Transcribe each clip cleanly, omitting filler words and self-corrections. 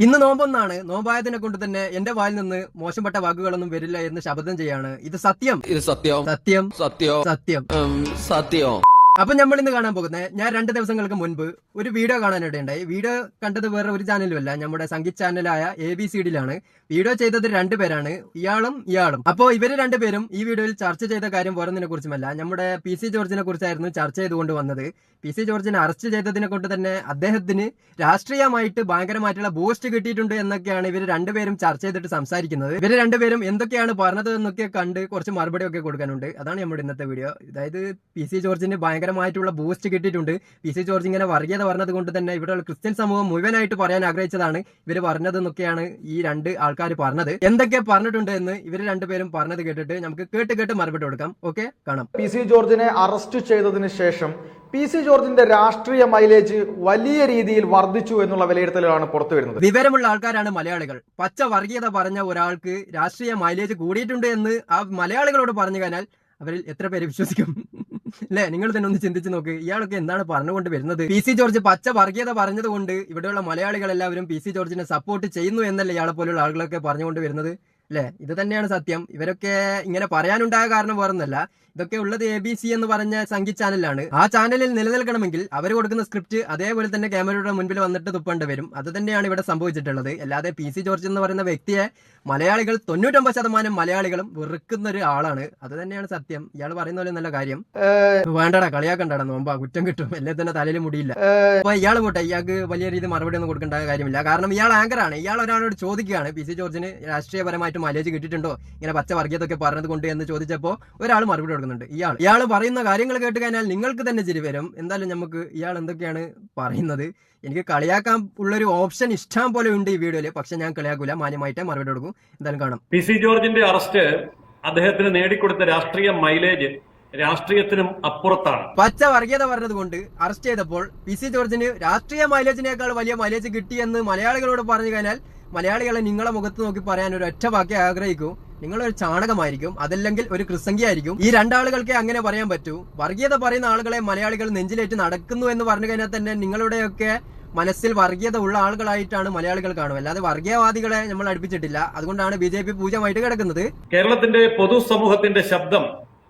ഇന്ന് നോമ്പൊന്നാണ്. നോമ്പായതിനെ കൊണ്ട് തന്നെ എന്റെ വായിൽ നിന്ന് മോശപ്പെട്ട വാക്കുകളൊന്നും വരില്ല എന്ന് ശപഥം ചെയ്യാണ്. ഇത് സത്യം, ഇത് സത്യം, സത്യം, സത്യം, സത്യം, സത്യം. അപ്പൊ നമ്മൾ ഇന്ന് കാണാൻ പോകുന്നത്, ഞാൻ 2 ദിവസങ്ങൾക്ക് മുൻപ് ഒരു വീഡിയോ കാണാനിടയുണ്ടായി. വീഡിയോ കണ്ടത് വേറെ ഒരു ചാനലുമല്ല, നമ്മുടെ സംഗീത് ചാനലായ ABCഡിലാണ്. വീഡിയോ ചെയ്തത് 2 പേരാണ്, ഇയാളും ഇയാളും. അപ്പോ ഇവര് 2 പേരും ഈ വീഡിയോയിൽ ചർച്ച ചെയ്ത കാര്യം വേറൊന്നിനെ കുറിച്ചുമല്ല, നമ്മുടെ PC ജോർജിനെ കുറിച്ചായിരുന്നു ചർച്ച ചെയ്തുകൊണ്ട് വന്നത്. PC ജോർജിനെ അറസ്റ്റ് ചെയ്തതിനെ കൊണ്ട് തന്നെ അദ്ദേഹത്തിന് രാഷ്ട്രീയമായിട്ട് ഭയങ്കരമായിട്ടുള്ള ബൂസ്റ്റ് കിട്ടിയിട്ടുണ്ട് എന്നൊക്കെയാണ് ഇവര് 2 പേരും ചർച്ച ചെയ്തിട്ട് സംസാരിക്കുന്നത്. ഇവര് 2 പേരും എന്തൊക്കെയാണ് പറഞ്ഞത് എന്നൊക്കെ കണ്ട് കുറച്ച് മറുപടി ഒക്കെ കൊടുക്കാനുണ്ട്. അതാണ് നമ്മുടെ ഇന്നത്തെ വീഡിയോ. അതായത് PC ജോർജിന് ഭയങ്കരമായിട്ടുള്ള ബൂസ്റ്റ് കിട്ടിയിട്ടുണ്ട്. PC ജോർജ് ഇങ്ങനെ വർഗീയത പറഞ്ഞത് കൊണ്ട് തന്നെ ഇവിടെയുള്ള ക്രിസ്ത്യൻ സമൂഹം മുഴുവനായിട്ട് പറയാൻ ആഗ്രഹിച്ചതാണ് ഇവര് പറഞ്ഞത് എന്നൊക്കെയാണ് ഈ 2 ആൾക്കാർ പറഞ്ഞത്. എന്തൊക്കെ പറഞ്ഞിട്ടുണ്ട് എന്ന് ഇവര് 2 പേരും പറഞ്ഞത് കേട്ടിട്ട് നമുക്ക് കേട്ട് മറുപടി കൊടുക്കാം. ഓക്കെ, കാണാം. PC ജോർജിനെ അറസ്റ്റ് ചെയ്തതിന് ശേഷം PC ജോർജിന്റെ രാഷ്ട്രീയ മൈലേജ് വലിയ രീതിയിൽ വർദ്ധിച്ചു എന്നുള്ള വിലയിരുത്തലാണ് പുറത്തു വരുന്നത്. വിവരമുള്ള ആൾക്കാരാണ് മലയാളികൾ. പച്ച വർഗീയത പറഞ്ഞ ഒരാൾക്ക് രാഷ്ട്രീയ മൈലേജ് കൂടിയിട്ടുണ്ട് എന്ന് ആ മലയാളികളോട് പറഞ്ഞു കഴിഞ്ഞാൽ അവരിൽ എത്ര പേര് വിശ്വസിക്കും? അല്ലെ, നിങ്ങൾ തന്നെ ഒന്ന് ചിന്തിച്ച് നോക്ക്. ഇയാളൊക്കെ എന്താണ് പറഞ്ഞുകൊണ്ട് വരുന്നത്? PC ജോർജ് പച്ച വർഗീയത പറഞ്ഞത് കൊണ്ട് ഇവിടെയുള്ള മലയാളികൾ എല്ലാവരും PC ജോർജിനെ സപ്പോർട്ട് ചെയ്യുന്നു എന്നല്ല ഇയാളെ പോലുള്ള ആളുകളൊക്കെ പറഞ്ഞുകൊണ്ട് വരുന്നത്. അല്ലെ, ഇത് തന്നെയാണ് സത്യം. ഇവരൊക്കെ ഇങ്ങനെ പറയാനുണ്ടായ കാരണം വേറൊന്നല്ല, ഇതൊക്കെ ഉള്ളത് ABC എന്ന് പറഞ്ഞ സംഗീത് ചാനലാണ്. ആ ചാനലിൽ നിലനിൽക്കണമെങ്കിൽ അവർ കൊടുക്കുന്ന സ്ക്രിപ്റ്റ് അതേപോലെ തന്നെ ക്യാമറയുടെ മുൻപിൽ വന്നിട്ട് തുപ്പേണ്ടി വരും. അത് തന്നെയാണ് ഇവിടെ സംഭവിച്ചിട്ടുള്ളത്. അല്ലാതെ PC ജോർജ് എന്ന് പറയുന്ന വ്യക്തിയെ മലയാളികൾ 99% മലയാളികളും വെറുക്കുന്ന ഒരു ആളാണ്. അത് തന്നെയാണ് സത്യം. ഇയാൾ പറയുന്ന പോലെ നല്ല കാര്യം വേണ്ടടാ, കളിയാക്കണ്ടടാ, നോമ്പാ കുറ്റം കിട്ടും, എല്ലാം തന്നെ തലയിൽ മുടിയില്ല. അപ്പൊ ഇയാൾ പോട്ടെ, ഇയാൾക്ക് വലിയ രീതിയിൽ മറുപടി ഒന്നും കൊടുക്കേണ്ട കാര്യമില്ല. കാരണം ഇയാൾ ആങ്കറാണ്. ഇയാൾ ഒരാളോട് ചോദിക്കുകയാണ്, PC ജോർജിന് രാഷ്ട്രീയപരമായിട്ട് മൈലേജ് കിട്ടിയിട്ടുണ്ടോ ഇങ്ങനെ പച്ച വർഗീയതൊക്കെ പറഞ്ഞത് കൊണ്ട് എന്ന് ചോദിച്ചപ്പോൾ ഒരാൾ മറുപടി കൊടുക്കുന്നുണ്ട്. ഇയാൾ പറയുന്ന കാര്യങ്ങൾ കേട്ട് കഴിഞ്ഞാൽ നിങ്ങൾക്ക് തന്നെ ചിരി വരും. എന്തായാലും നമുക്ക് ഇയാൾ എന്തൊക്കെയാണ് പറയുന്നത്. എനിക്ക് കളിയാക്കാൻ ഉള്ളൊരു ഓപ്ഷൻ ഇഷ്ടം പോലെ ഉണ്ട് ഈ വീഡിയോയിൽ, പക്ഷെ ഞാൻ കളിയാക്കൂല, മാന്യമായിട്ട് മറുപടി കൊടുക്കും. എന്തായാലും കാണാം. PC ജോർജിന്റെ അറസ്റ്റ് അദ്ദേഹത്തിന് നേടിക്കൊടുത്ത രാഷ്ട്രീയ മൈലേജ് രാഷ്ട്രീയത്തിനും അപ്പുറത്താണ്. പച്ച വർഗീയത പറഞ്ഞത് കൊണ്ട് അറസ്റ്റ് ചെയ്തപ്പോൾ PC ജോർജിന് രാഷ്ട്രീയ മൈലേജിനേക്കാൾ വലിയ മൈലേജ് കിട്ടിയെന്ന് മലയാളികളോട് പറഞ്ഞു കഴിഞ്ഞാൽ മലയാളികളെ നിങ്ങളെ മുഖത്ത് നോക്കി പറയാൻ ഒരു ഒറ്റ വാക്കേ ആഗ്രഹിക്കൂ, നിങ്ങളൊരു ചാണകമായിരിക്കും, അതല്ലെങ്കിൽ ഒരു ക്രിസംഗിയായിരിക്കും. ഈ 2 ആളുകൾക്കേ അങ്ങനെ പറയാൻ പറ്റൂ. വർഗീയത പറയുന്ന ആളുകളെ മലയാളികൾ നെഞ്ചിലേറ്റ് നടക്കുന്നു എന്ന് പറഞ്ഞു കഴിഞ്ഞാൽ തന്നെ നിങ്ങളുടെയൊക്കെ മനസ്സിൽ വർഗീയത ഉള്ള ആളുകളായിട്ടാണ് മലയാളികൾ കാണും. അല്ലാതെ വർഗീയവാദികളെ നമ്മൾ അടുപ്പിച്ചിട്ടില്ല. അതുകൊണ്ടാണ് BJP പൂജ്യമായിട്ട് കിടക്കുന്നത്. കേരളത്തിന്റെ പൊതുസമൂഹത്തിന്റെ ശബ്ദം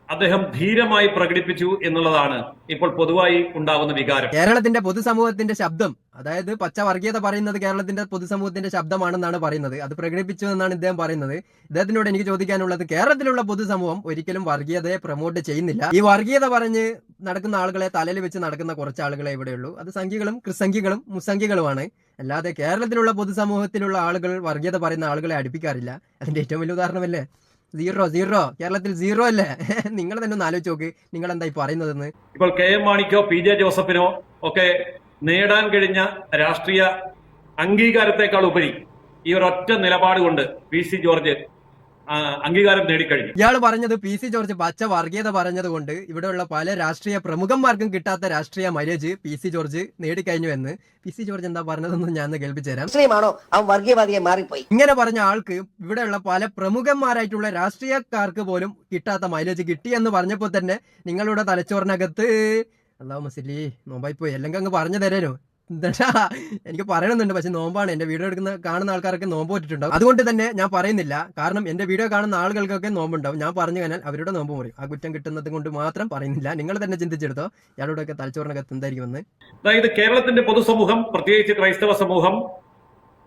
അദ്ദേഹം ധീരമായി പ്രകടിപ്പിച്ചു എന്നുള്ളതാണ് ഇപ്പോൾ പൊതുവായി ഉണ്ടാവുന്ന വികാരം. കേരളത്തിന്റെ പൊതുസമൂഹത്തിന്റെ ശബ്ദം, അതായത് പച്ച വർഗീയത പറയുന്നത് കേരളത്തിന്റെ പൊതുസമൂഹത്തിന്റെ ശബ്ദമാണെന്നാണ് പറയുന്നത്. അത് പ്രകടിപ്പിച്ചു എന്നാണ് ഇദ്ദേഹം പറയുന്നത്. ഇദ്ദേഹത്തിനോട് എനിക്ക് ചോദിക്കാനുള്ളത്, കേരളത്തിലുള്ള പൊതുസമൂഹം ഒരിക്കലും വർഗീയതയെ പ്രൊമോട്ട് ചെയ്യുന്നില്ല. ഈ വർഗീയത പറഞ്ഞ് നടക്കുന്ന ആളുകളെ തലയിൽ വെച്ച് നടക്കുന്ന കുറച്ച് ആളുകളെ ഇവിടെയുള്ളൂ. അത് സംഘികളും ക്രിസംഖികളും മുസംഖികളുമാണ്. അല്ലാതെ കേരളത്തിലുള്ള പൊതുസമൂഹത്തിലുള്ള ആളുകൾ വർഗീയത പറയുന്ന ആളുകളെ അടുപ്പിക്കാറില്ല. അതിന്റെ ഏറ്റവും വലിയ ഉദാഹരണമല്ലേ സീറോ. കേരളത്തിൽ 0 അല്ലേ? നിങ്ങൾ തന്നെ ഒന്ന് ആലോചിച്ച് നോക്ക്, നിങ്ങൾ എന്തായി പറയുന്നതെന്ന്. ഇപ്പോൾ KM മാണിക്കോ PJ ജോസഫിനോ ഒക്കെ നേടാൻ കഴിഞ്ഞ രാഷ്ട്രീയ അംഗീകാരത്തെക്കാൾ ഉപരി ഈ ഒരൊറ്റ നിലപാട് കൊണ്ട് PC ജോർജ് അംഗീകാരം നേടിക്കഴിഞ്ഞു. ഇയാൾ പറഞ്ഞത് PC ജോർജ് പച്ച വർഗീയത പറഞ്ഞത് കൊണ്ട് ഇവിടെയുള്ള പല രാഷ്ട്രീയ പ്രമുഖന്മാർക്കും കിട്ടാത്ത രാഷ്ട്രീയ മൈലേജ് PC ജോർജ് നേടിക്കഴിഞ്ഞു എന്ന്. PC ജോർജ് എന്താ പറഞ്ഞതെന്ന് ഞാൻ കേൾപ്പിച്ചു തരാം. അവൻ വർഗീയവാദിയെ മാറിപ്പോയി. ഇങ്ങനെ പറഞ്ഞ ആൾക്ക് ഇവിടെയുള്ള പല പ്രമുഖന്മാരായിട്ടുള്ള രാഷ്ട്രീയക്കാർക്ക് പോലും കിട്ടാത്ത മൈലേജ് കിട്ടി എന്ന് പറഞ്ഞപ്പോൾ തന്നെ നിങ്ങളുടെ തലച്ചോറിനകത്ത് അല്ലാഹു മസ്ലി നോമ്പായിപ്പോയി, അല്ലെങ്കിൽ അങ്ങ് പറഞ്ഞു തരാനോ എന്താ എനിക്ക് പറയണമെന്നുണ്ട്, പക്ഷെ നോമ്പാണ്. എന്റെ വീഡിയോ കാണുന്ന ആൾക്കാരൊക്കെ നോമ്പ് പോയിട്ടുണ്ടാവും. അതുകൊണ്ട് തന്നെ ഞാൻ പറയുന്നില്ല. കാരണം എന്റെ വീഡിയോ കാണുന്ന ആളുകൾക്കൊക്കെ നോമ്പുണ്ടാവും. ഞാൻ പറഞ്ഞു കഴിഞ്ഞാൽ അവരുടെ നോമ്പ് മുറിയും. ആ കുറ്റം കിട്ടുന്നത് കൊണ്ട് മാത്രം പറയുന്നില്ല. നിങ്ങൾ തന്നെ ചിന്തിച്ചെടുത്തോ ഇയാളോടൊക്കെ തലച്ചോറിനകത്ത് എന്തായിരിക്കുമെന്ന്. അതായത് കേരളത്തിന്റെ പൊതുസമൂഹം, പ്രത്യേകിച്ച് ക്രൈസ്തവ സമൂഹം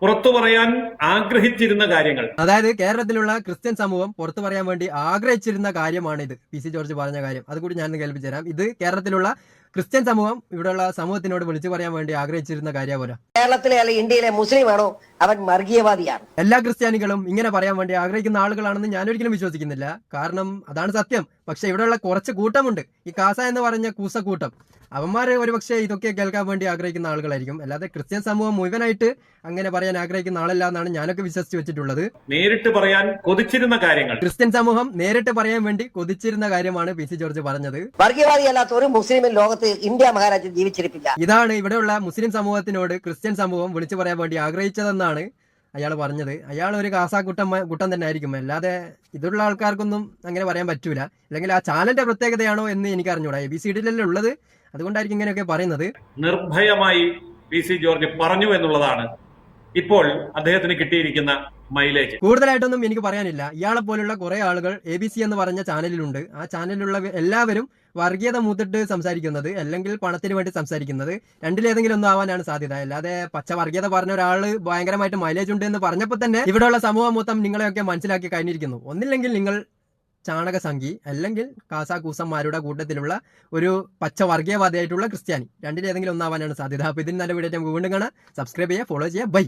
പുറത്തു പറയാൻ ആഗ്രഹിച്ചിരുന്ന കാര്യങ്ങൾ, അതായത് കേരളത്തിലുള്ള ക്രിസ്ത്യൻ സമൂഹം പുറത്തു പറയാൻ വേണ്ടി ആഗ്രഹിച്ചിരുന്ന കാര്യമാണിത്. PC ജോർജ് പറഞ്ഞ കാര്യം അതുകൂടി ഞാൻ കേൾപ്പിച്ചു തരാം. ഇത് കേരളത്തിലുള്ള ക്രിസ്ത്യൻ സമൂഹം ഇവിടെയുള്ള സമൂഹത്തിനോട് വിളിച്ചു പറയാൻ വേണ്ടി ആഗ്രഹിച്ചിരുന്ന കാര്യമല്ല. കേരളത്തിലെ അല്ലെങ്കിൽ ഇന്ത്യയിലെ മുസ്ലിം ആണോ അവൻ വർഗീയവാദിയാണ്. എല്ലാ ക്രിസ്ത്യാനികളും ഇങ്ങനെ പറയാൻ വേണ്ടി ആഗ്രഹിക്കുന്ന ആളുകളാണെന്ന് ഞാൻ ഒരിക്കലും വിശ്വസിക്കുന്നില്ല. കാരണം അതാണ് സത്യം. പക്ഷെ ഇവിടെയുള്ള കുറച്ച് കൂട്ടമുണ്ട്, ഈ കാസ എന്ന് പറഞ്ഞ കൂസക്കൂട്ടം. അവന്മാര് ഒരുപക്ഷെ ഇതൊക്കെ കേൾക്കാൻ വേണ്ടി ആഗ്രഹിക്കുന്ന ആളുകളായിരിക്കും. അല്ലാതെ ക്രിസ്ത്യൻ സമൂഹം മുഴുവനായിട്ട് അങ്ങനെ പറയാൻ ആഗ്രഹിക്കുന്ന ആളല്ല എന്നാണ് ഞാനൊക്കെ വിശ്വസിച്ച് വെച്ചിട്ടുള്ളത്. നേരിട്ട് പറയാൻ കൊതിച്ചിരുന്ന കാര്യങ്ങൾ, ക്രിസ്ത്യൻ സമൂഹം നേരിട്ട് പറയാൻ വേണ്ടി കൊതിച്ചിരുന്ന കാര്യമാണ് PC ജോർജ് പറഞ്ഞത്. വർഗീയവാദിയല്ലാത്ത ഒരു മുസ്ലിം ലോകത്ത് ഇന്ത്യ മഹാരാജ്യം ജീവിച്ചിരിപ്പില്ല. ഇതാണ് ഇവിടെയുള്ള മുസ്ലിം സമൂഹത്തിനോട് ക്രിസ്ത്യൻ സമൂഹം വിളിച്ചു പറയാൻ വേണ്ടി ആഗ്രഹിച്ചതെന്നാണ് അയാൾ പറഞ്ഞത്. അയാൾ ഒരു കാസാക്കുട്ടം തന്നെ ആയിരിക്കും. അല്ലാതെ ഇതുള്ള ആൾക്കാർക്കൊന്നും അങ്ങനെ പറയാൻ പറ്റൂല. അല്ലെങ്കിൽ ആ ചാനലിന്റെ പ്രത്യേകതയാണോ എന്ന് എനിക്ക് അറിഞ്ഞൂടാ. ABCഡിലല്ലേ ഉള്ളത്, അതുകൊണ്ടായിരിക്കും ഇങ്ങനെയൊക്കെ പറയുന്നത്. നിർഭയമായി PC ജോർജ് പറഞ്ഞു എന്നുള്ളതാണ് ഇപ്പോൾ അദ്ദേഹത്തിന് കിട്ടിയിരിക്കുന്ന മൈലേജ്. കൂടുതലായിട്ടൊന്നും എനിക്ക് പറയാനില്ല. ഇയാളെ പോലുള്ള കുറെ ആളുകൾ ABC എന്ന് പറഞ്ഞ ചാനലിലുണ്ട്. ആ ചാനലിലുള്ള എല്ലാവരും വർഗീയത മൂത്തിട്ട് സംസാരിക്കുന്നത്, അല്ലെങ്കിൽ പണത്തിന് വേണ്ടി സംസാരിക്കുന്നത്, രണ്ടിലേതെങ്കിലും ഒന്നും ആവാനാണ് സാധ്യത. അല്ലാതെ പച്ച വർഗീയത പറഞ്ഞ ഒരാൾ ഭയങ്കരമായിട്ട് മൈലേജ് ഉണ്ട് എന്ന് പറഞ്ഞപ്പോൾ തന്നെ ഇവിടെയുള്ള സമൂഹം മൊത്തം നിങ്ങളെയൊക്കെ മനസ്സിലാക്കി കഴിഞ്ഞിരിക്കുന്നു. ഒന്നില്ലെങ്കിൽ നിങ്ങൾ ചാണകസംഖി, അല്ലെങ്കിൽ കാസാകൂസന്മാരുടെ കൂട്ടത്തിലുള്ള ഒരു പച്ച വർഗീയവാദിയായിട്ടുള്ള ക്രിസ്ത്യാനി. രണ്ടിലേതെങ്കിലും ഒന്നാവാനാണ് സാധ്യത. അപ്പോൾ ഇതിന് നല്ല വീഡിയോ നമുക്ക് വീണ്ടും കാണാം. സബ്സ്ക്രൈബ് ചെയ്യുക, ഫോളോ ചെയ്യുക. ബൈ.